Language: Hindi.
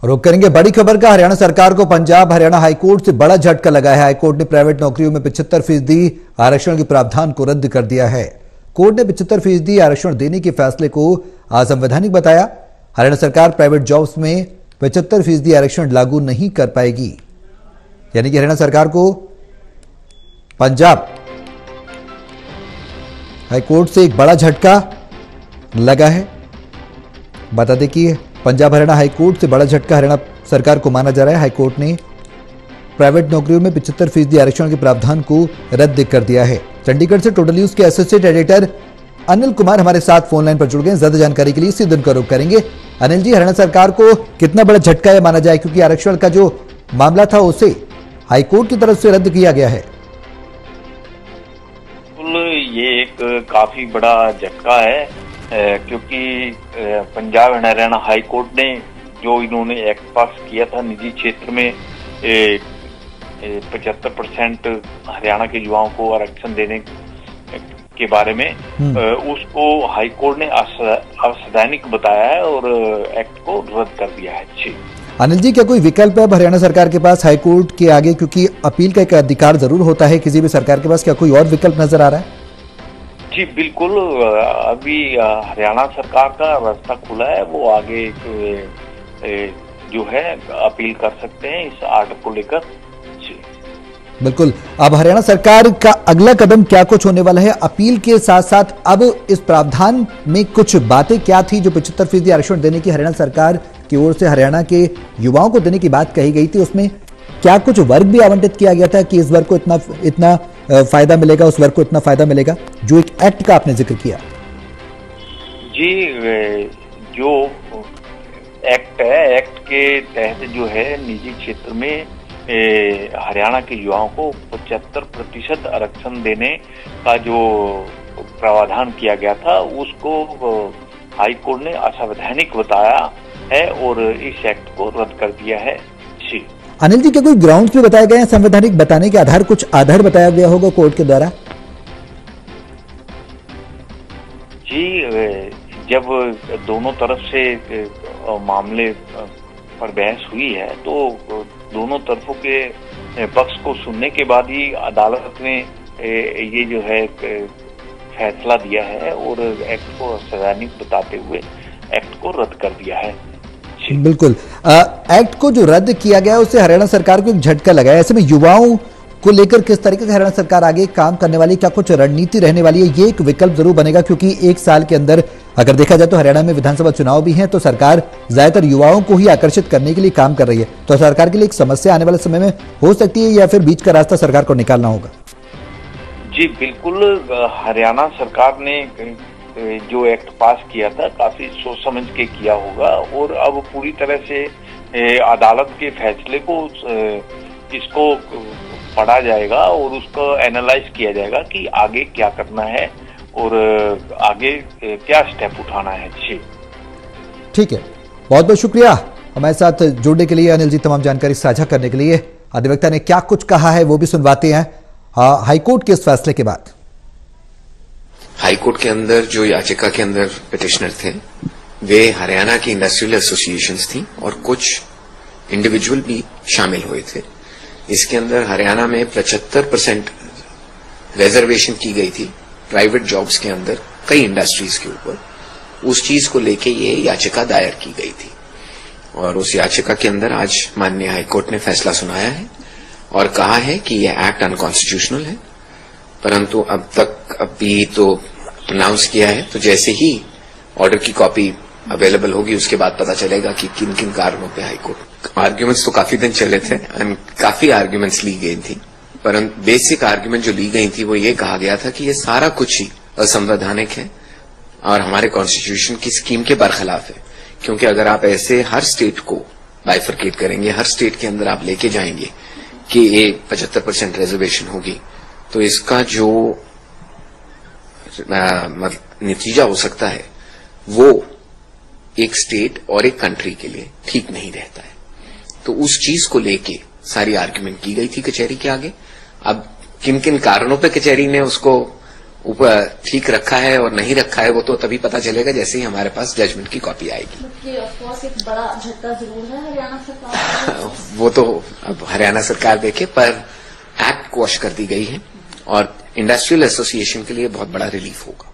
रुक करेंगे बड़ी खबर का। हरियाणा सरकार को पंजाब हरियाणा हाईकोर्ट से बड़ा झटका लगा है। हाईकोर्ट ने प्राइवेट नौकरियों में 75% आरक्षण के प्रावधान को रद्द कर दिया है। कोर्ट ने 75% आरक्षण देने के फैसले को असंवैधानिक बताया। हरियाणा सरकार प्राइवेट जॉब्स में 75% आरक्षण लागू नहीं कर पाएगी। यानी कि हरियाणा सरकार को पंजाब हाईकोर्ट से एक बड़ा झटका लगा है। बता दें कि पंजाब हरियाणा हाईकोर्ट से बड़ा झटका हरियाणा सरकार को माना जा रहा है। हाईकोर्ट ने प्राइवेट नौकरियों में 75% आरक्षण के प्रावधान को रद्द कर दिया है। चंडीगढ़ से टोटल न्यूज के एसोसिएट एडिटर अनिल कुमार हमारे साथ फोन लाइन पर जुड़ गए। ज्यादा जानकारी के लिए इसी दिन का रुख करेंगे। अनिल जी, हरियाणा सरकार को कितना बड़ा झटका है माना जाए, क्योंकि आरक्षण का जो मामला था उसे हाईकोर्ट की तरफ से रद्द किया गया है। ये एक काफी बड़ा झटका है, क्योंकि पंजाब हरियाणा हाई कोर्ट ने जो इन्होंने एक्ट पास किया था निजी क्षेत्र में 75% हरियाणा के युवाओं को आरक्षण देने के बारे में, उसको हाई कोर्ट ने असंवैधानिक बताया है और एक्ट को रद्द कर दिया है। अनिल जी, क्या कोई विकल्प है अब हरियाणा सरकार के पास हाईकोर्ट के आगे, क्योंकि अपील का एक अधिकार जरूर होता है किसी भी सरकार के पास, क्या कोई और विकल्प नजर आ रहा है? जी बिल्कुल, अभी हरियाणा सरकार का रास्ता खुला है। वो आगे जो है अपील कर सकते हैं इस आर्डर को लेकर। जी बिल्कुल। अब हरियाणा सरकार का अगला कदम क्या कुछ होने वाला है? अपील के साथ साथ अब इस प्रावधान में कुछ बातें क्या थी जो 75% आरक्षण देने की हरियाणा सरकार की ओर से हरियाणा के युवाओं को देने की बात कही गई थी, उसमें क्या कुछ वर्ग भी आवंटित किया गया था कि इस वर्ग को इतना फायदा मिलेगा, उस वर्ग को इतना फायदा मिलेगा, जो एक एक्ट का आपने जिक्र किया? जी, जो एक्ट है, एक्ट के तहत जो है निजी क्षेत्र में हरियाणा के युवाओं को 75% आरक्षण देने का जो प्रावधान किया गया था, उसको हाई कोर्ट ने असंवैधानिक बताया है और इस एक्ट को रद्द कर दिया है। जी अनिल जी, क्या कोई ग्राउंड पे बताए गए हैं संवैधानिक बताने के आधार, कुछ आधार बताया गया होगा कोर्ट के द्वारा? जी, जब दोनों तरफ से मामले पर बहस हुई है तो दोनों तरफों के पक्ष को सुनने के बाद ही अदालत ने ये जो है फैसला दिया है और एक्ट को असंवैधानिक बताते हुए एक्ट को रद्द कर दिया है। बिल्कुल। एक्ट को जो रद्द किया गया उससे हरियाणा सरकार को एक झटका लगा है। ऐसे में युवाओं को लेकर किस तरीके से हरियाणा सरकार आगे काम करने वाली, क्या कुछ रणनीति रहने वाली है? ये एक विकल्प जरूर बनेगा, क्योंकि एक साल के अंदर अगर देखा जाए तो हरियाणा में विधानसभा चुनाव भी हैं, तो सरकार ज्यादातर युवाओं को ही आकर्षित करने के लिए काम कर रही है। तो सरकार के लिए एक समस्या आने वाले समय में हो सकती है, या फिर बीच का रास्ता सरकार को निकालना होगा? जी बिल्कुल, हरियाणा सरकार ने जो एक्ट पास किया था काफी सोच समझ के किया होगा और अब पूरी तरह से अदालत के फैसले को इसको पढ़ा जाएगा और उसको एनालाइज किया जाएगा कि आगे क्या करना है और आगे क्या स्टेप उठाना है। जी ठीक है, बहुत बहुत शुक्रिया हमारे साथ जुड़ने के लिए अनिल जी, तमाम जानकारी साझा करने के लिए। अधिवक्ता ने क्या कुछ कहा है वो भी सुनवाते हैं हाईकोर्ट के इस फैसले के बाद। हाईकोर्ट के अंदर जो याचिका के अंदर पिटिशनर थे वे हरियाणा की इंडस्ट्रियल एसोसिएशंस थी और कुछ इंडिविजुअल भी शामिल हुए थे। इसके अंदर हरियाणा में 75% रिजर्वेशन की गई थी प्राइवेट जॉब्स के अंदर कई इंडस्ट्रीज के ऊपर। उस चीज को लेके ये याचिका दायर की गई थी और उस याचिका के अंदर आज माननीय हाईकोर्ट ने फैसला सुनाया है और कहा है कि यह एक्ट अनकॉन्स्टिट्यूशनल है। परंतु अब तक अभी तो अनाउंस किया है, तो जैसे ही ऑर्डर की कॉपी अवेलेबल होगी उसके बाद पता चलेगा कि किन किन कारणों पे हाईकोर्ट। आर्ग्यूमेंट्स तो काफी दिन चले थे एंड काफी आर्ग्यूमेंट्स ली गई थी, परंतु बेसिक आर्ग्यूमेंट जो ली गई थी वो ये कहा गया था कि ये सारा कुछ ही असंवैधानिक है और हमारे कॉन्स्टिट्यूशन की स्कीम के बरखिलाफ है। क्योंकि अगर आप ऐसे हर स्टेट को बाइफरकेट करेंगे, हर स्टेट के अंदर आप लेके जाएंगे कि ये 75% रिजर्वेशन होगी, तो इसका जो नतीजा हो सकता है वो एक स्टेट और एक कंट्री के लिए ठीक नहीं रहता है। तो उस चीज को लेके सारी आर्ग्यूमेंट की गई थी कचहरी के आगे। अब किन किन कारणों पे कचहरी ने उसको ऊपर ठीक रखा है और नहीं रखा है वो तो तभी पता चलेगा जैसे ही हमारे पास जजमेंट की कॉपी आएगी। ये ऑफ कोर्स एक बड़ा झटका जरूर है हरियाणा सरकार वो तो अब हरियाणा सरकार देखे, पर एक्ट क्वॉश कर दी गई है और इंडस्ट्रियल एसोसिएशन के लिए बहुत बड़ा रिलीफ होगा।